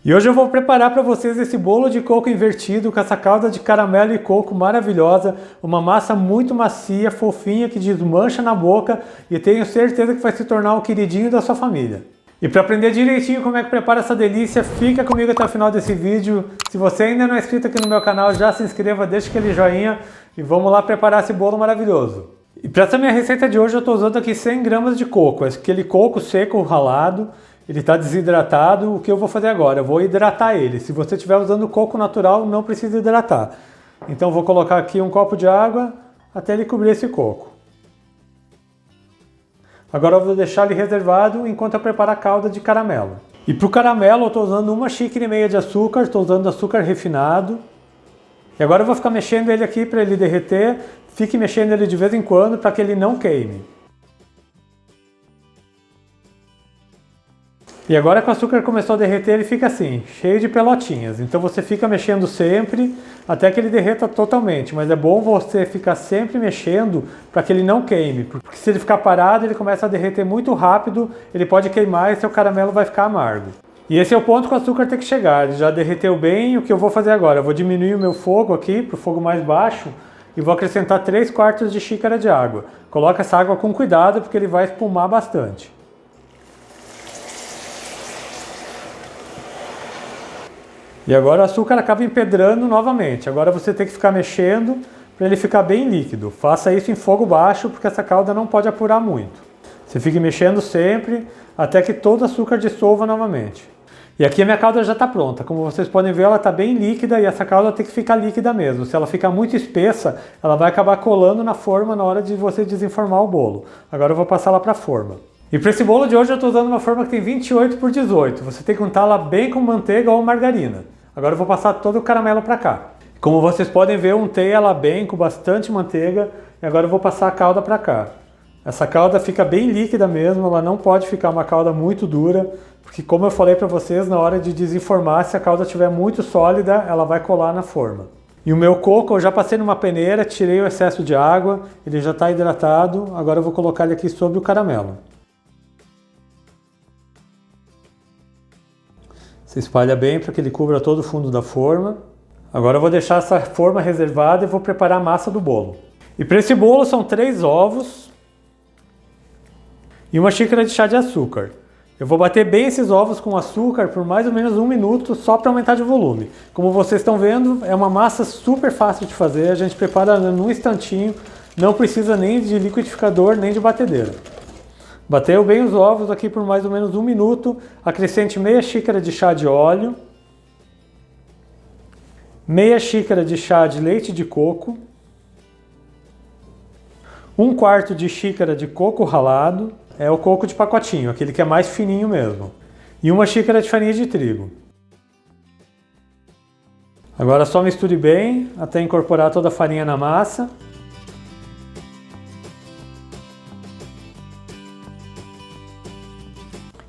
E hoje eu vou preparar para vocês esse bolo de coco invertido com essa calda de caramelo e coco maravilhosa, uma massa muito macia, fofinha, que desmancha na boca e tenho certeza que vai se tornar um queridinho da sua família. E para aprender direitinho como é que prepara essa delícia, fica comigo até o final desse vídeo. Se você ainda não é inscrito aqui no meu canal, já se inscreva, deixa aquele joinha e vamos lá preparar esse bolo maravilhoso. E para essa minha receita de hoje eu estou usando aqui 100 gramas de coco, aquele coco seco ralado. Ele está desidratado. O que eu vou fazer agora? Eu vou hidratar ele. Se você estiver usando coco natural, não precisa hidratar. Então vou colocar aqui um copo de água até ele cobrir esse coco. Agora eu vou deixar ele reservado enquanto eu preparo a calda de caramelo. E para o caramelo eu estou usando 1,5 xícara de açúcar, estou usando açúcar refinado. E agora eu vou ficar mexendo ele aqui para ele derreter. Fique mexendo ele de vez em quando para que ele não queime. E agora que o açúcar começou a derreter, ele fica assim, cheio de pelotinhas. Então você fica mexendo sempre até que ele derreta totalmente. Mas é bom você ficar sempre mexendo para que ele não queime. Porque se ele ficar parado, ele começa a derreter muito rápido, ele pode queimar e seu caramelo vai ficar amargo. E esse é o ponto que o açúcar tem que chegar. Ele já derreteu bem. O que eu vou fazer agora? Eu vou diminuir o meu fogo aqui para o fogo mais baixo e vou acrescentar 3/4 de xícara de água. Coloca essa água com cuidado porque ele vai espumar bastante. E agora o açúcar acaba empedrando novamente. Agora você tem que ficar mexendo para ele ficar bem líquido. Faça isso em fogo baixo porque essa calda não pode apurar muito. Você fica mexendo sempre até que todo o açúcar dissolva novamente. E aqui a minha calda já está pronta. Como vocês podem ver, ela está bem líquida e essa calda tem que ficar líquida mesmo. Se ela ficar muito espessa, ela vai acabar colando na forma na hora de você desenformar o bolo. Agora eu vou passar lá para a forma. E para esse bolo de hoje eu estou usando uma forma que tem 28 por 18. Você tem que untá-la bem com manteiga ou margarina. Agora eu vou passar todo o caramelo para cá. Como vocês podem ver, eu untei ela bem com bastante manteiga e agora eu vou passar a calda para cá. Essa calda fica bem líquida mesmo, ela não pode ficar uma calda muito dura, porque como eu falei para vocês, na hora de desenformar, se a calda estiver muito sólida, ela vai colar na forma. E o meu coco eu já passei numa peneira, tirei o excesso de água, ele já está hidratado, agora eu vou colocar ele aqui sobre o caramelo. Você espalha bem para que ele cubra todo o fundo da forma. Agora eu vou deixar essa forma reservada e vou preparar a massa do bolo. E para esse bolo são 3 ovos e 1 xícara de chá de açúcar. Eu vou bater bem esses ovos com açúcar por mais ou menos 1 minuto só para aumentar de volume. Como vocês estão vendo, é uma massa super fácil de fazer, a gente prepara num instantinho, não precisa nem de liquidificador nem de batedeira. Bateu bem os ovos aqui por mais ou menos 1 minuto, acrescente meia xícara de chá de óleo, meia xícara de chá de leite de coco, 1/4 de xícara de coco ralado, é o coco de pacotinho, aquele que é mais fininho mesmo, e 1 xícara de farinha de trigo. Agora só misture bem até incorporar toda a farinha na massa.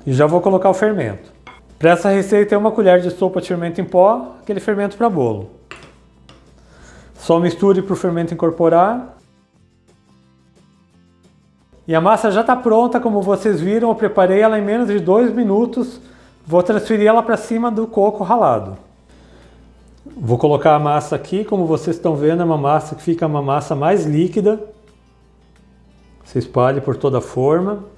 E já vou colocar o fermento. Para essa receita é 1 colher de sopa de fermento em pó, aquele fermento para bolo. Só misture para o fermento incorporar. E a massa já está pronta, como vocês viram, eu preparei ela em menos de 2 minutos. Vou transferir ela para cima do coco ralado. Vou colocar a massa aqui, como vocês estão vendo, é uma massa que fica uma massa mais líquida. Você espalhe por toda a forma.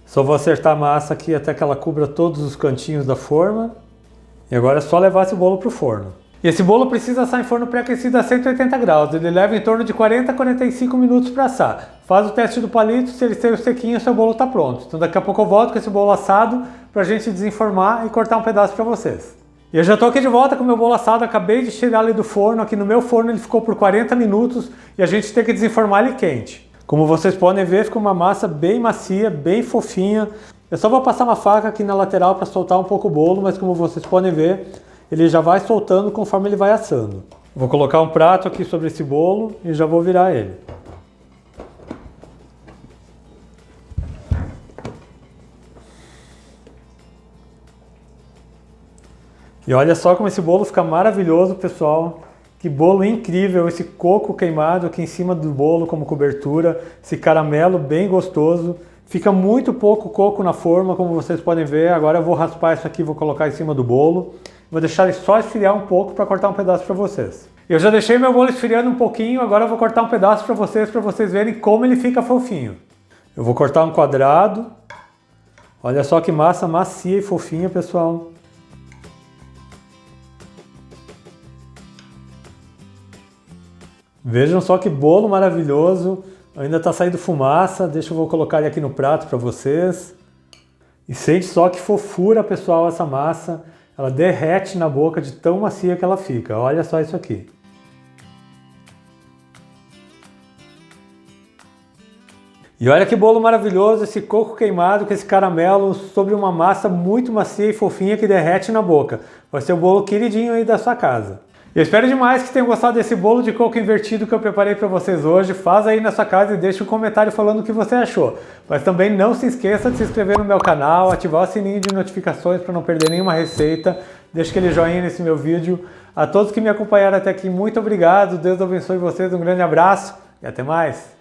Só vou acertar a massa aqui até que ela cubra todos os cantinhos da forma. E agora é só levar esse bolo para o forno. E esse bolo precisa assar em forno pré-aquecido a 180 graus. Ele leva em torno de 40 a 45 minutos para assar. Faz o teste do palito, se ele saiu sequinho, seu bolo está pronto. Então daqui a pouco eu volto com esse bolo assado para a gente desenformar e cortar um pedaço para vocês. E eu já estou aqui de volta com o meu bolo assado, acabei de tirar ele do forno. Aqui no meu forno ele ficou por 40 minutos e a gente tem que desenformar ele quente. Como vocês podem ver, fica uma massa bem macia, bem fofinha. Eu só vou passar uma faca aqui na lateral para soltar um pouco o bolo, mas como vocês podem ver, ele já vai soltando conforme ele vai assando. Vou colocar um prato aqui sobre esse bolo e já vou virar ele. E olha só como esse bolo fica maravilhoso, pessoal. Que bolo incrível, esse coco queimado aqui em cima do bolo como cobertura, esse caramelo bem gostoso. Fica muito pouco coco na forma, como vocês podem ver. Agora eu vou raspar isso aqui, vou colocar em cima do bolo. Vou deixar ele só esfriar um pouco para cortar um pedaço para vocês. Eu já deixei meu bolo esfriando um pouquinho, agora eu vou cortar um pedaço para vocês verem como ele fica fofinho. Eu vou cortar um quadrado. Olha só que massa macia e fofinha, pessoal. Vejam só que bolo maravilhoso. Ainda está saindo fumaça. Deixa eu vou colocar ele aqui no prato para vocês. E sente só que fofura, pessoal, essa massa. Ela derrete na boca de tão macia que ela fica. Olha só isso aqui. E olha que bolo maravilhoso, esse coco queimado com esse caramelo sobre uma massa muito macia e fofinha que derrete na boca. Vai ser o bolo queridinho aí da sua casa. Eu espero demais que tenham gostado desse bolo de coco invertido que eu preparei para vocês hoje. Faz aí na sua casa e deixa um comentário falando o que você achou. Mas também não se esqueça de se inscrever no meu canal, ativar o sininho de notificações para não perder nenhuma receita. Deixa aquele joinha nesse meu vídeo. A todos que me acompanharam até aqui, muito obrigado. Deus abençoe vocês, um grande abraço e até mais.